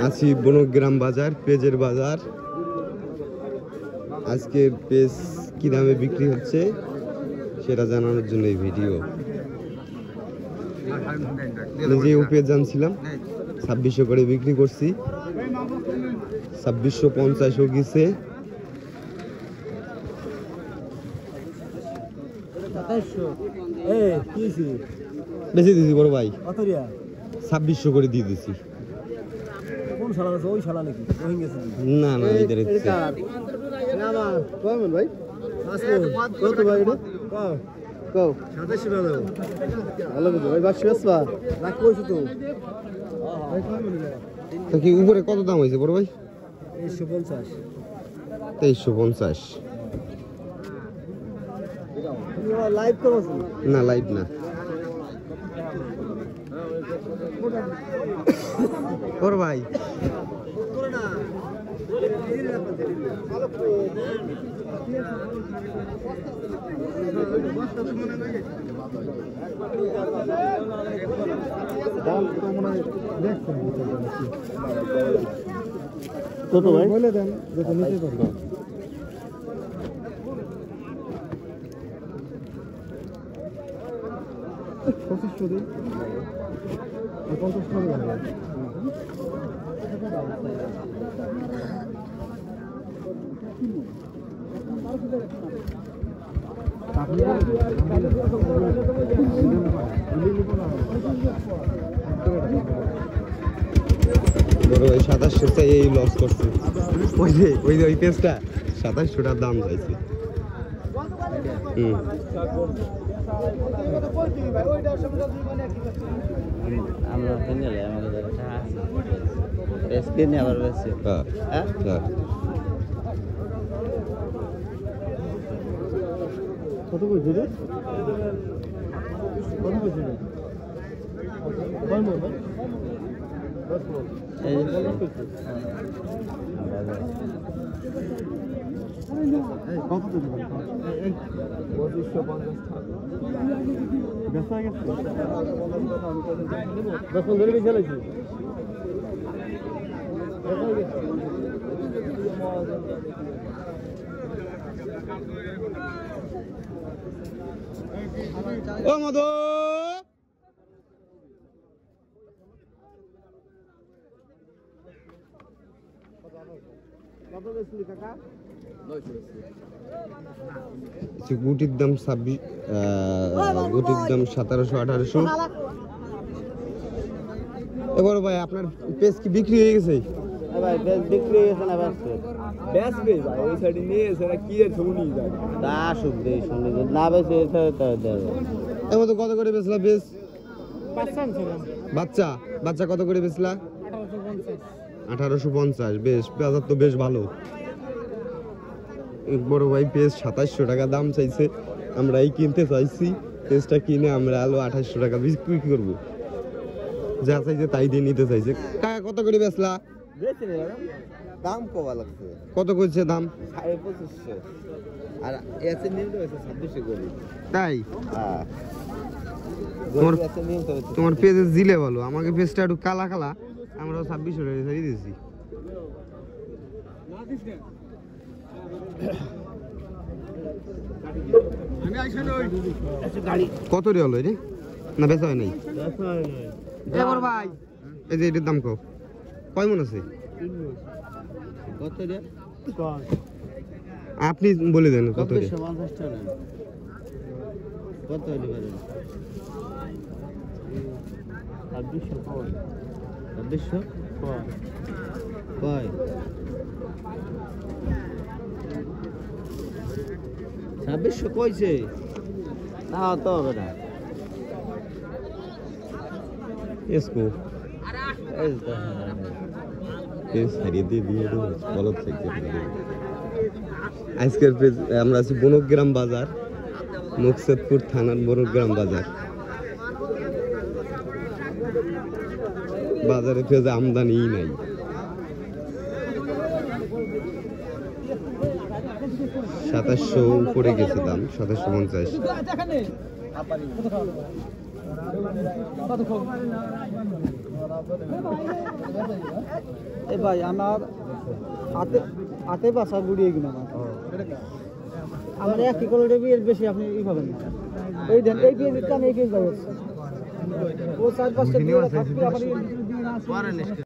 আছি বনগ্রাম বাজার, পেঁয়াজের বাজার। আজকের পেঁয়াজ কি দামে বিক্রি হচ্ছে সেটা জানানোর জন্য এই ভিডিও। নিজেও পেঁয়াজ আনছিলাম, 2600 করে বিক্রি করছি, 2650 গেছে। বেশি দিছি বড় ভাই, 2600 করে দিয়ে দিছি। না না এদের ভাই কি উপরে কত দাম হয়েছে বড় ভাই? 2350। না লাইভ না বড় ভাই। কত ভাই বলে দেন, যত নিচে করবো। বড় ভাই 2700 এই লস করছে। ওই পেজটা 2700 টাকার দাম চাইছে। আমরা কিনলে আমাদের পেজ কিনে আবার বেশি। হ্যাঁ কত কইছে রে? কত কইছে রে? কয় মন ভাই? 10 মন। এই কত দিন ভাই? 2550 টাকা। বেচা গেছে। 10 মন ধরে বেচা লাইছি। বেচা গেছে। ও মধু গুটির দাম 1700-1800। এবার ভাই আপনার পেজ কি বিক্রি হয়ে গেছে? ভাই পেজ বিক্রি হয়ে গেছে না? বেচবে ভাই, ওই সাইডে নিয়ে এসে না কি এর শুনি যায় তা শুনবে শুনে না বেচে তো দেবে। এবার তো কত করে বেচলা পেজ? 500 বাচ্চা কত করে বেচলা? 1850। বেশ বাজার তো বেশ ভালো। বড় ভাই পেজ 2700 টাকা দাম চাইছে, আমরা এই কিনতে চাইছি। পেজটা কিনে আমরা আলো 2800 টাকা বিক্রি করব। যা চাইছে তাই দিয়ে নিতে চাইছে। কাকা কত করে বেচলা? দাম কবা লাগছে। কত কইছে দাম? 2500। আর এসে নিতে হইছে 2600 করে। তাই? হ্যাঁ তোমার পেজে জিলে বলো, আমাকে পেজটা একটু কালা কালা, আমরা 2600 টাকা ছাড়িয়ে দিয়েছি। কত রে হলো রে? না বেচা হয় নাই? এবার ভাই এই যে এটার দাম কয় মন আছে? কত রে? আপনি বলে দেন কত রে? 50 টাকা। কত হইলো বলেন? 2600 কয়? 2600 কয়? 2600 কইছে না তো হবে না। এসকো পেজ হারিয়ে দিয়ে বলো থেকে। আজকের পেজ আমরা আছি বনগ্রাম বাজার, মুকসেদপুর থানার বনগ্রাম বাজার। বাজারে পেঁয়াজ আমদানি নাই। 2700 উপরে গেছে দাম, 2750। এই ভাই আমার হাতে বাসা গুড়িয়ে কিনা আমার 1 কিলো এর বেশি আপনি ই পাবেন না। এই দেন এই কেজি কাম এই কেজি ভাই ও 4-5 টাকা